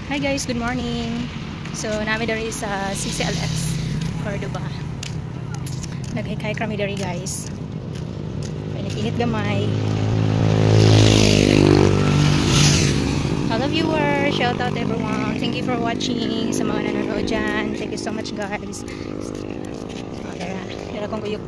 Hi guys, good morning. So nami dari sa CCLX Cordoba. Nag-hike kami dari guys. Pinit gamay. Hello viewers, shout out everyone. Thank you for watching. Sa mga nanonood dyan, thank you so much guys. Dara kong kuyuk.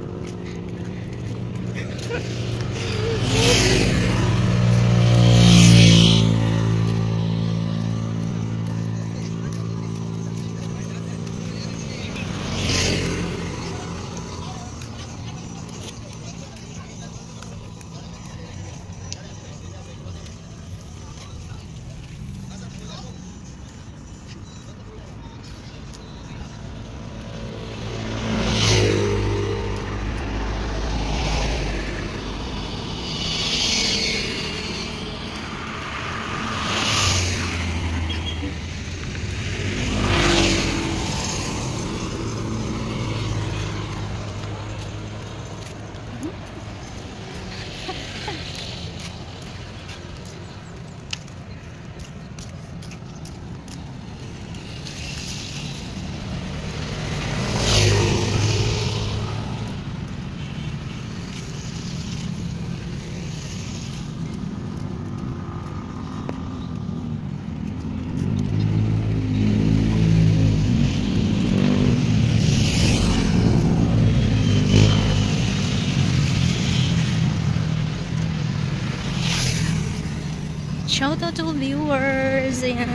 Shout out to viewers. Ayan.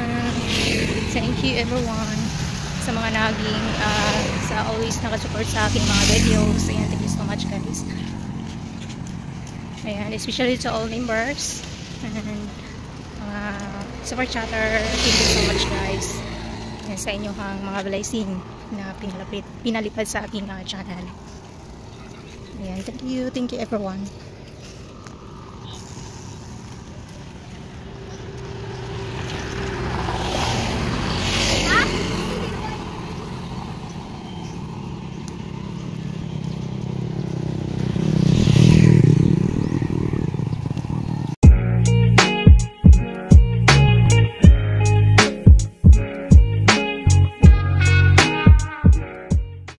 Thank you everyone sa mga naging sa always nakasupport sa aking mga videos. Ayan, thank you so much guys. Ayan, especially to all members and super chatter. Thank you so much guys. Ayan, sa inyong mga blessing na pinalipad sa aking channel. Ayan, thank you everyone.